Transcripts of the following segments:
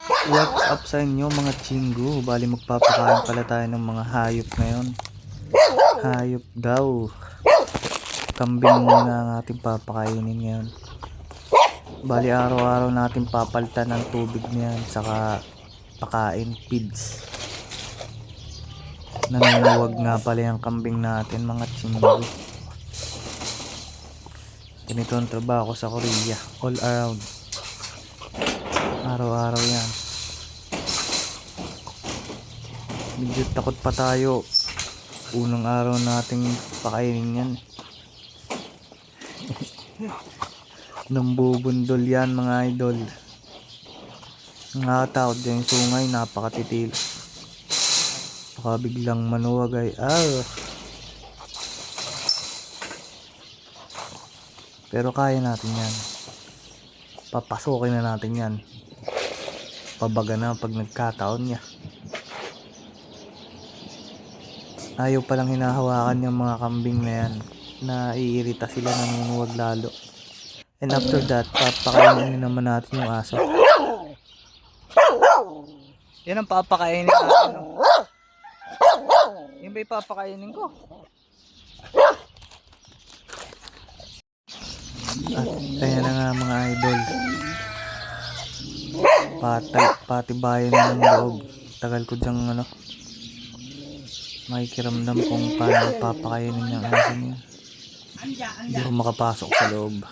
What's up sa inyo mga chingu? Bali magpapakain pala tayo ng mga hayop ngayon. Hayop daw. Kambing muna ang ating papakainin ngayon. Bali araw-araw natin papalitan ng tubig niyan, saka pakain, feeds. Nanunguwag nga pala yung kambing natin mga chingu. Ganito ang trabaho ko sa Korea, all around. Araw-araw yan. Medyo takot pa tayo. Unang araw nating pakainin yan. Nambubundol yan mga idol. Nakakatakot din yung sungay, napakatitil. Baka biglang manuwag ay Pero kaya natin yan. Papasukin na natin yan. Pabaga na pag nagkataon niya. Ayaw palang hinahawakan yung mga kambing na yan. Naiirita sila, nanunuwag lalo. And after that, papakainin naman natin yung aso. Yan ang papakainin natin. Yan ba ipapakainin ko? At kaya na nga mga idol. Patibayan na ng loob. Tagal ko dyang makikiramdam kung paano papakainin yung aso niya. Hindi ko makapasok sa loob.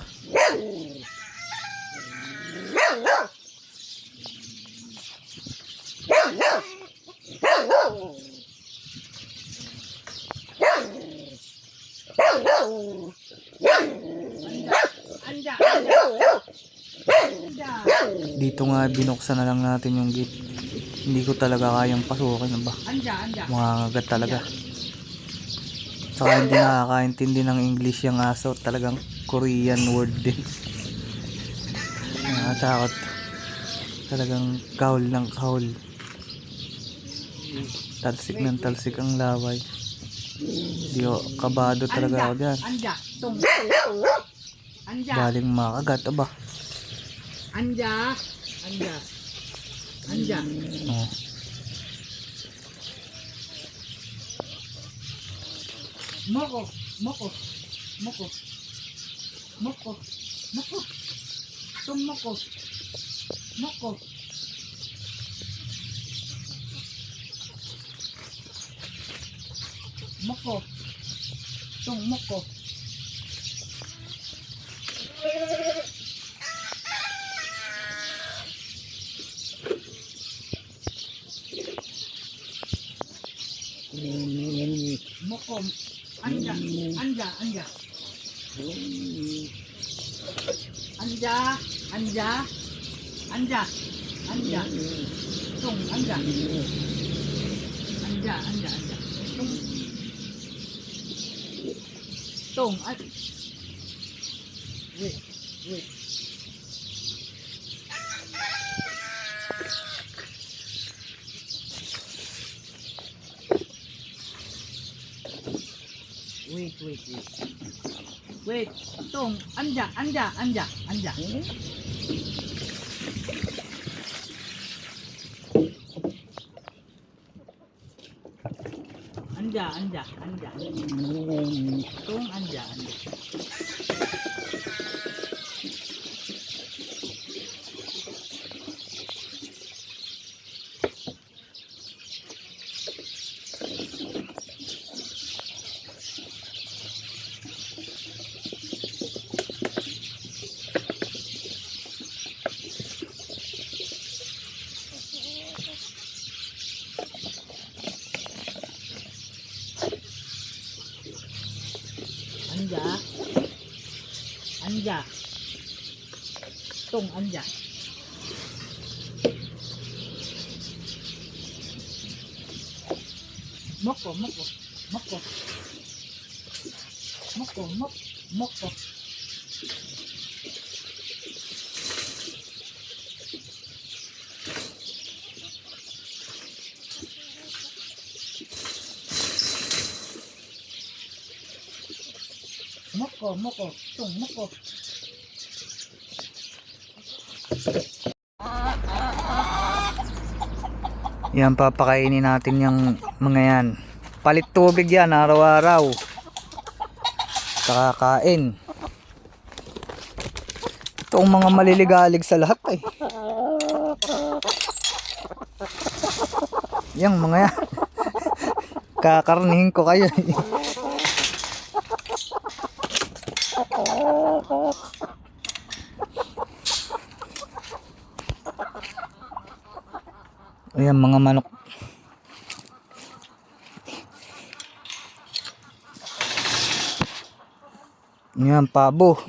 Dito nga binuksan na lang natin yung gate. Hindi ko talaga kayang pasukin ba. Mangangagat talaga. Saka hindi nakakaintindi ng English yung aso. Talagang Korean word din. Nakatakot. Talagang kahol ng kahol. Talsik ng talsik ang laway. Di ko kabado talaga ako dyan. Galing makagat aba. Anja. Oh. Moko. Tumoko. Moko. Tumoko. Moko. Anja. Tung, anja. Tung, wait. Wait, Tung, anja. Anja. Tung, anja. Anja. Tung, anja. Moko. Tung, moko. Yan, papakainin natin yung mga yan. Palit tubig yan araw-araw. Kakain. Ito ang mga maliligalig sa lahat eh. Yang mga yan. Kakarnihin ko kayo. Ayan mga manok. Ayan pabo.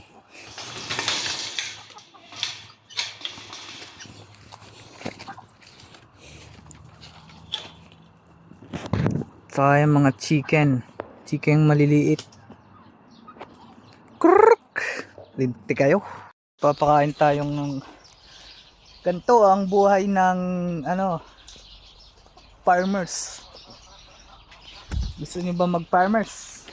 Saka yung mga chicken maliliit. Krrrk! Linti kayo. Papakain tayong ng ganito ang buhay ng farmers. Gusto niyo ba mag farmers?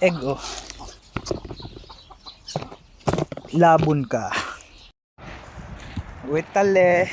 Egg oh. Labon ka. Wait tale.